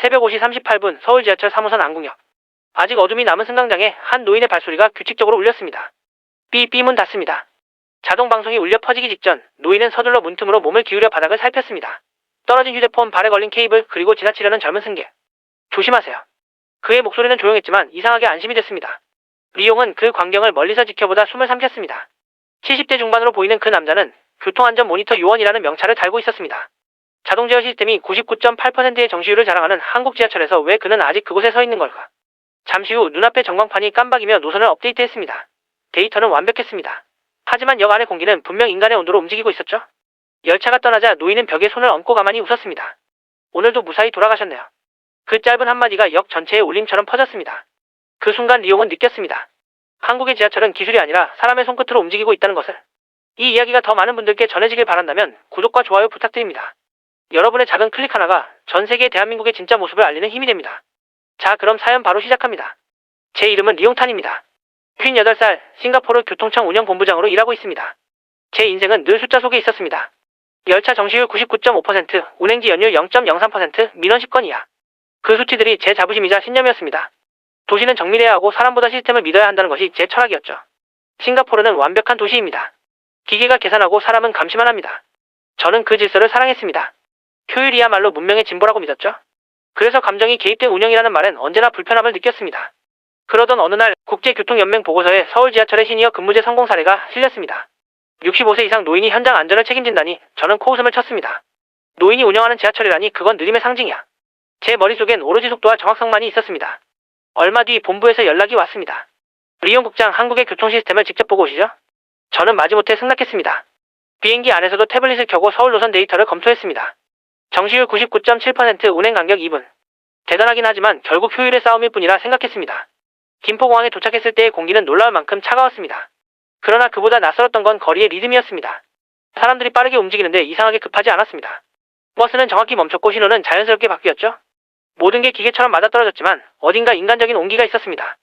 새벽 5시 38분 서울 지하철 3호선 안국역. 아직 어둠이 남은 승강장에 한 노인의 발소리가 규칙적으로 울렸습니다. 삐삐 문 닫습니다. 자동 방송이 울려 퍼지기 직전 노인은 서둘러 문틈으로 몸을 기울여 바닥을 살폈습니다. 떨어진 휴대폰, 발에 걸린 케이블, 그리고 지나치려는 젊은 승객. 조심하세요. 그의 목소리는 조용했지만 이상하게 안심이 됐습니다. 리용은 그 광경을 멀리서 지켜보다 숨을 삼켰습니다. 70대 중반으로 보이는 그 남자는 교통안전 모니터 요원이라는 명찰을 달고 있었습니다. 자동 제어 시스템이 99.8%의 정시율을 자랑하는 한국 지하철에서 왜 그는 아직 그곳에 서 있는 걸까? 잠시 후 눈앞의 전광판이 깜박이며 노선을 업데이트했습니다. 데이터는 완벽했습니다. 하지만 역 안의 공기는 분명 인간의 온도로 움직이고 있었죠? 열차가 떠나자 노인은 벽에 손을 얹고 가만히 웃었습니다. 오늘도 무사히 돌아가셨네요. 그 짧은 한마디가 역 전체에 울림처럼 퍼졌습니다. 그 순간 리용은 느꼈습니다. 한국의 지하철은 기술이 아니라 사람의 손끝으로 움직이고 있다는 것을. 이 이야기가 더 많은 분들께 전해지길 바란다면 구독과 좋아요 부탁드립니다. 여러분의 작은 클릭 하나가 전 세계 대한민국의 진짜 모습을 알리는 힘이 됩니다. 자, 그럼 사연 바로 시작합니다. 제 이름은 리용탄입니다. 58살, 싱가포르 교통청 운영본부장으로 일하고 있습니다. 제 인생은 늘 숫자 속에 있었습니다. 열차 정시율 99.5%, 운행지 연율 0.03%, 민원 10건 이하. 그 수치들이 제 자부심이자 신념이었습니다. 도시는 정밀해야 하고 사람보다 시스템을 믿어야 한다는 것이 제 철학이었죠. 싱가포르는 완벽한 도시입니다. 기계가 계산하고 사람은 감시만 합니다. 저는 그 질서를 사랑했습니다. 효율이야말로 문명의 진보라고 믿었죠. 그래서 감정이 개입된 운영이라는 말엔 언제나 불편함을 느꼈습니다. 그러던 어느 날 국제교통연맹 보고서에 서울 지하철의 시니어 근무제 성공 사례가 실렸습니다. 65세 이상 노인이 현장 안전을 책임진다니 저는 코웃음을 쳤습니다. 노인이 운영하는 지하철이라니 그건 느림의 상징이야. 제 머릿속엔 오로지 속도와 정확성만이 있었습니다. 얼마 뒤 본부에서 연락이 왔습니다. 리용 국장, 한국의 교통 시스템을 직접 보고 오시죠? 저는 마지못해 승낙했습니다. 비행기 안에서도 태블릿을 켜고 서울 노선 데이터를 검토했습니다. 정시율 99.7%, 운행 간격 2분. 대단하긴 하지만 결국 효율의 싸움일 뿐이라 생각했습니다. 김포공항에 도착했을 때의 공기는 놀라울 만큼 차가웠습니다. 그러나 그보다 낯설었던 건 거리의 리듬이었습니다. 사람들이 빠르게 움직이는데 이상하게 급하지 않았습니다. 버스는 정확히 멈췄고 신호는 자연스럽게 바뀌었죠. 모든 게 기계처럼 맞아떨어졌지만 어딘가 인간적인 온기가 있었습니다.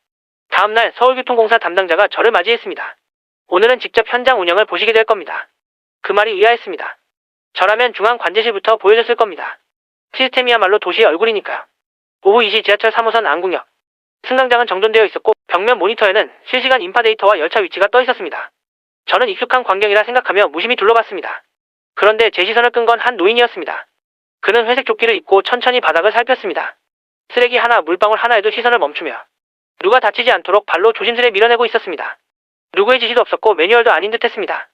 다음날 서울교통공사 담당자가 저를 맞이했습니다. 오늘은 직접 현장 운영을 보시게 될 겁니다. 그 말이 의아했습니다. 저라면 중앙 관제실부터 보여줬을 겁니다. 시스템이야말로 도시의 얼굴이니까요. 오후 2시 지하철 3호선 안국역. 승강장은 정돈되어 있었고 벽면 모니터에는 실시간 인파 데이터와 열차 위치가 떠 있었습니다. 저는 익숙한 광경이라 생각하며 무심히 둘러봤습니다. 그런데 제 시선을 끈 건 한 노인이었습니다. 그는 회색 조끼를 입고 천천히 바닥을 살폈습니다. 쓰레기 하나, 물방울 하나에도 시선을 멈추며 누가 다치지 않도록 발로 조심스레 밀어내고 있었습니다. 누구의 지시도 없었고 매뉴얼도 아닌 듯했습니다.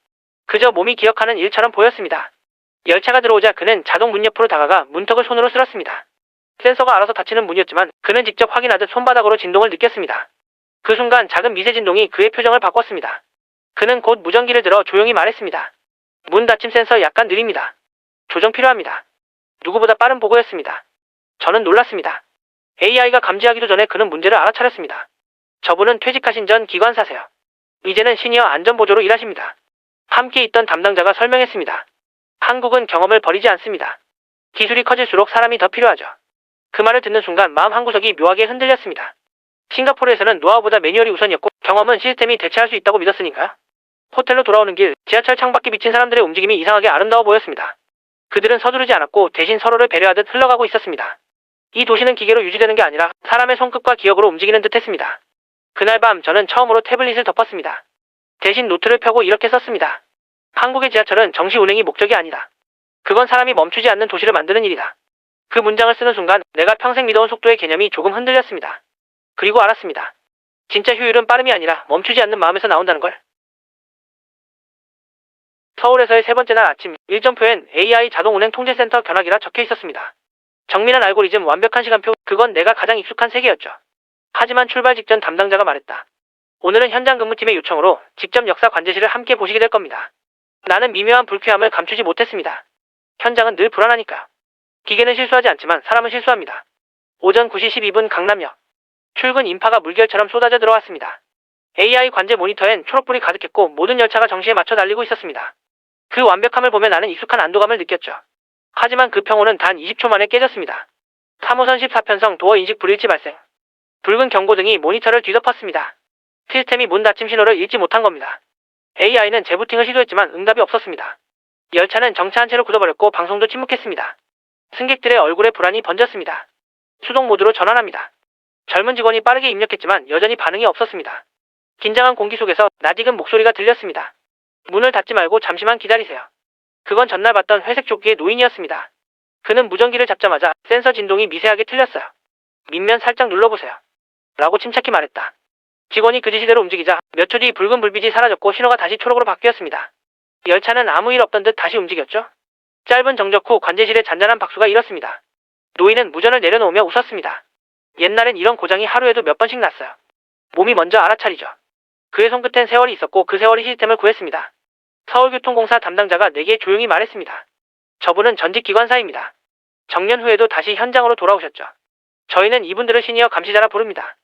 그저 몸이 기억하는 일처럼 보였습니다. 열차가 들어오자 그는 자동 문 옆으로 다가가 문턱을 손으로 쓸었습니다. 센서가 알아서 닫히는 문이었지만 그는 직접 확인하듯 손바닥으로 진동을 느꼈습니다. 그 순간 작은 미세 진동이 그의 표정을 바꿨습니다. 그는 곧 무전기를 들어 조용히 말했습니다. 문 닫힘 센서 약간 느립니다. 조정 필요합니다. 누구보다 빠른 보고였습니다. 저는 놀랐습니다. AI가 감지하기도 전에 그는 문제를 알아차렸습니다. 저분은 퇴직하신 전 기관사세요. 이제는 시니어 안전보조로 일하십니다. 함께 있던 담당자가 설명했습니다. 한국은 경험을 버리지 않습니다. 기술이 커질수록 사람이 더 필요하죠. 그 말을 듣는 순간 마음 한구석이 묘하게 흔들렸습니다. 싱가포르에서는 노하우보다 매뉴얼이 우선이었고 경험은 시스템이 대체할 수 있다고 믿었으니까요. 호텔로 돌아오는 길, 지하철 창밖에 비친 사람들의 움직임이 이상하게 아름다워 보였습니다. 그들은 서두르지 않았고 대신 서로를 배려하듯 흘러가고 있었습니다. 이 도시는 기계로 유지되는 게 아니라 사람의 손끝과 기억으로 움직이는 듯 했습니다. 그날 밤 저는 처음으로 태블릿을 덮었습니다. 대신 노트를 펴고 이렇게 썼습니다. 한국의 지하철은 정시 운행이 목적이 아니다. 그건 사람이 멈추지 않는 도시를 만드는 일이다. 그 문장을 쓰는 순간 내가 평생 믿어온 속도의 개념이 조금 흔들렸습니다. 그리고 알았습니다. 진짜 효율은 빠름이 아니라 멈추지 않는 마음에서 나온다는 걸. 서울에서의 세 번째 날 아침, 일정표엔 AI 자동운행 통제센터 견학이라 적혀 있었습니다. 정밀한 알고리즘, 완벽한 시간표, 그건 내가 가장 익숙한 세계였죠. 하지만 출발 직전 담당자가 말했다. 오늘은 현장 근무팀의 요청으로 직접 역사 관제실을 함께 보시게 될 겁니다. 나는 미묘한 불쾌함을 감추지 못했습니다. 현장은 늘 불안하니까요. 기계는 실수하지 않지만 사람은 실수합니다. 오전 9시 12분 강남역. 출근 인파가 물결처럼 쏟아져 들어왔습니다. AI 관제 모니터엔 초록불이 가득했고 모든 열차가 정시에 맞춰 달리고 있었습니다. 그 완벽함을 보며 나는 익숙한 안도감을 느꼈죠. 하지만 그 평온은 단 20초 만에 깨졌습니다. 3호선 14편성 도어 인식 불일치 발생. 붉은 경고등이 모니터를 뒤덮었습니다. 시스템이 문 닫힘 신호를 읽지 못한 겁니다. AI는 재부팅을 시도했지만 응답이 없었습니다. 열차는 정차한 채로 굳어버렸고 방송도 침묵했습니다. 승객들의 얼굴에 불안이 번졌습니다. 수동 모드로 전환합니다. 젊은 직원이 빠르게 입력했지만 여전히 반응이 없었습니다. 긴장한 공기 속에서 낯익은 목소리가 들렸습니다. 문을 닫지 말고 잠시만 기다리세요. 그건 전날 봤던 회색 조끼의 노인이었습니다. 그는 무전기를 잡자마자 센서 진동이 미세하게 틀렸어요. 밑면 살짝 눌러보세요. 라고 침착히 말했다. 직원이 그 지시대로 움직이자 몇 초 뒤 붉은 불빛이 사라졌고 신호가 다시 초록으로 바뀌었습니다. 열차는 아무 일 없던 듯 다시 움직였죠. 짧은 정적 후 관제실에 잔잔한 박수가 일었습니다. 노인은 무전을 내려놓으며 웃었습니다. 옛날엔 이런 고장이 하루에도 몇 번씩 났어요. 몸이 먼저 알아차리죠. 그의 손끝엔 세월이 있었고 그 세월이 시스템을 구했습니다. 서울교통공사 담당자가 내게 조용히 말했습니다. 저분은 전직 기관사입니다. 정년 후에도 다시 현장으로 돌아오셨죠. 저희는 이분들을 시니어 감시자라 부릅니다.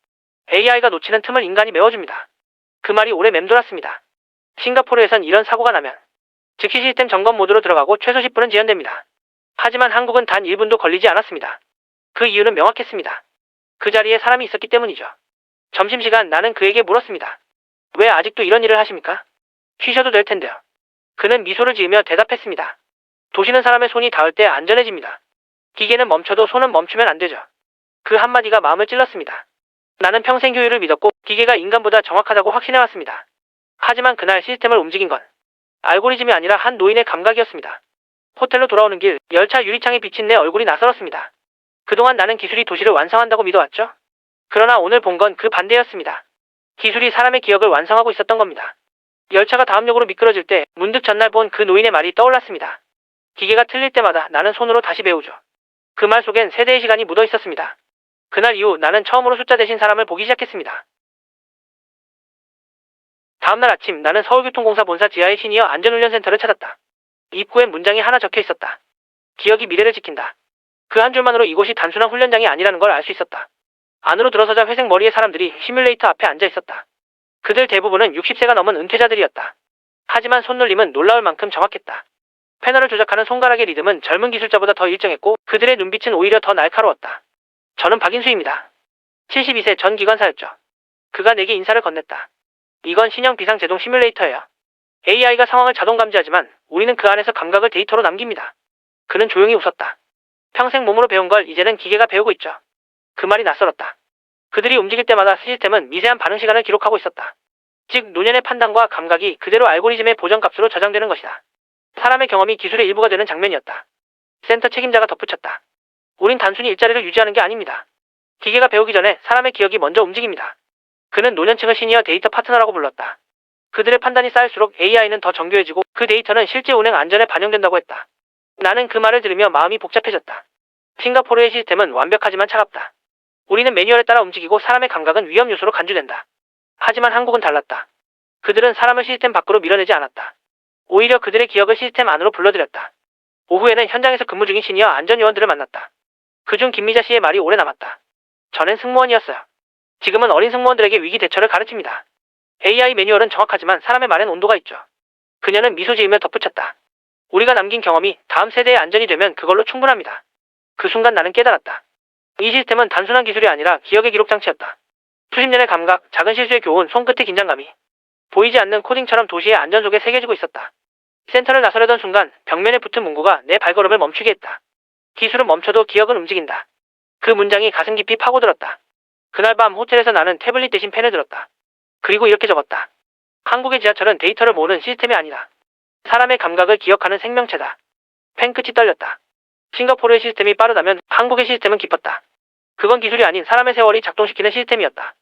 AI가 놓치는 틈을 인간이 메워줍니다. 그 말이 오래 맴돌았습니다. 싱가포르에선 이런 사고가 나면 즉시 시스템 점검 모드로 들어가고 최소 10분은 지연됩니다. 하지만 한국은 단 1분도 걸리지 않았습니다. 그 이유는 명확했습니다. 그 자리에 사람이 있었기 때문이죠. 점심시간 나는 그에게 물었습니다. 왜 아직도 이런 일을 하십니까? 쉬셔도 될 텐데요. 그는 미소를 지으며 대답했습니다. 도시는 사람의 손이 닿을 때 안전해집니다. 기계는 멈춰도 손은 멈추면 안 되죠. 그 한마디가 마음을 찔렀습니다. 나는 평생 효율을 믿었고 기계가 인간보다 정확하다고 확신해왔습니다. 하지만 그날 시스템을 움직인 건 알고리즘이 아니라 한 노인의 감각이었습니다. 호텔로 돌아오는 길 열차 유리창에 비친 내 얼굴이 낯설었습니다. 그동안 나는 기술이 도시를 완성한다고 믿어왔죠. 그러나 오늘 본 건 그 반대였습니다. 기술이 사람의 기억을 완성하고 있었던 겁니다. 열차가 다음 역으로 미끄러질 때 문득 전날 본 그 노인의 말이 떠올랐습니다. 기계가 틀릴 때마다 나는 손으로 다시 배우죠. 그 말 속엔 세대의 시간이 묻어 있었습니다. 그날 이후 나는 처음으로 숫자 대신 사람을 보기 시작했습니다. 다음날 아침 나는 서울교통공사 본사 지하의 시니어 안전훈련센터를 찾았다. 입구엔 문장이 하나 적혀 있었다. 기억이 미래를 지킨다. 그 한 줄만으로 이곳이 단순한 훈련장이 아니라는 걸 알 수 있었다. 안으로 들어서자 회색 머리의 사람들이 시뮬레이터 앞에 앉아 있었다. 그들 대부분은 60세가 넘은 은퇴자들이었다. 하지만 손놀림은 놀라울 만큼 정확했다. 패널을 조작하는 손가락의 리듬은 젊은 기술자보다 더 일정했고 그들의 눈빛은 오히려 더 날카로웠다. 저는 박인수입니다. 72세 전 기관사였죠. 그가 내게 인사를 건넸다. 이건 신형 비상제동 시뮬레이터예요. AI가 상황을 자동 감지하지만 우리는 그 안에서 감각을 데이터로 남깁니다. 그는 조용히 웃었다. 평생 몸으로 배운 걸 이제는 기계가 배우고 있죠. 그 말이 낯설었다. 그들이 움직일 때마다 시스템은 미세한 반응 시간을 기록하고 있었다. 즉 노년의 판단과 감각이 그대로 알고리즘의 보정값으로 저장되는 것이다. 사람의 경험이 기술의 일부가 되는 장면이었다. 센터 책임자가 덧붙였다. 우린 단순히 일자리를 유지하는 게 아닙니다. 기계가 배우기 전에 사람의 기억이 먼저 움직입니다. 그는 노년층을 시니어 데이터 파트너라고 불렀다. 그들의 판단이 쌓일수록 AI는 더 정교해지고 그 데이터는 실제 운행 안전에 반영된다고 했다. 나는 그 말을 들으며 마음이 복잡해졌다. 싱가포르의 시스템은 완벽하지만 차갑다. 우리는 매뉴얼에 따라 움직이고 사람의 감각은 위험 요소로 간주된다. 하지만 한국은 달랐다. 그들은 사람을 시스템 밖으로 밀어내지 않았다. 오히려 그들의 기억을 시스템 안으로 불러들였다. 오후에는 현장에서 근무 중인 시니어 안전요원들을 만났다. 그중 김미자 씨의 말이 오래 남았다. 전엔 승무원이었어요. 지금은 어린 승무원들에게 위기 대처를 가르칩니다. AI 매뉴얼은 정확하지만 사람의 말엔 온도가 있죠. 그녀는 미소 지으며 덧붙였다. 우리가 남긴 경험이 다음 세대의 안전이 되면 그걸로 충분합니다. 그 순간 나는 깨달았다. 이 시스템은 단순한 기술이 아니라 기억의 기록 장치였다. 수십 년의 감각, 작은 실수의 교훈, 손끝의 긴장감이 보이지 않는 코딩처럼 도시의 안전 속에 새겨지고 있었다. 센터를 나서려던 순간 벽면에 붙은 문구가 내 발걸음을 멈추게 했다. 기술은 멈춰도 기억은 움직인다. 그 문장이 가슴 깊이 파고들었다. 그날 밤 호텔에서 나는 태블릿 대신 펜을 들었다. 그리고 이렇게 적었다. 한국의 지하철은 데이터를 모으는 시스템이 아니다. 사람의 감각을 기억하는 생명체다. 펜 끝이 떨렸다. 싱가포르의 시스템이 빠르다면 한국의 시스템은 깊었다. 그건 기술이 아닌 사람의 세월이 작동시키는 시스템이었다.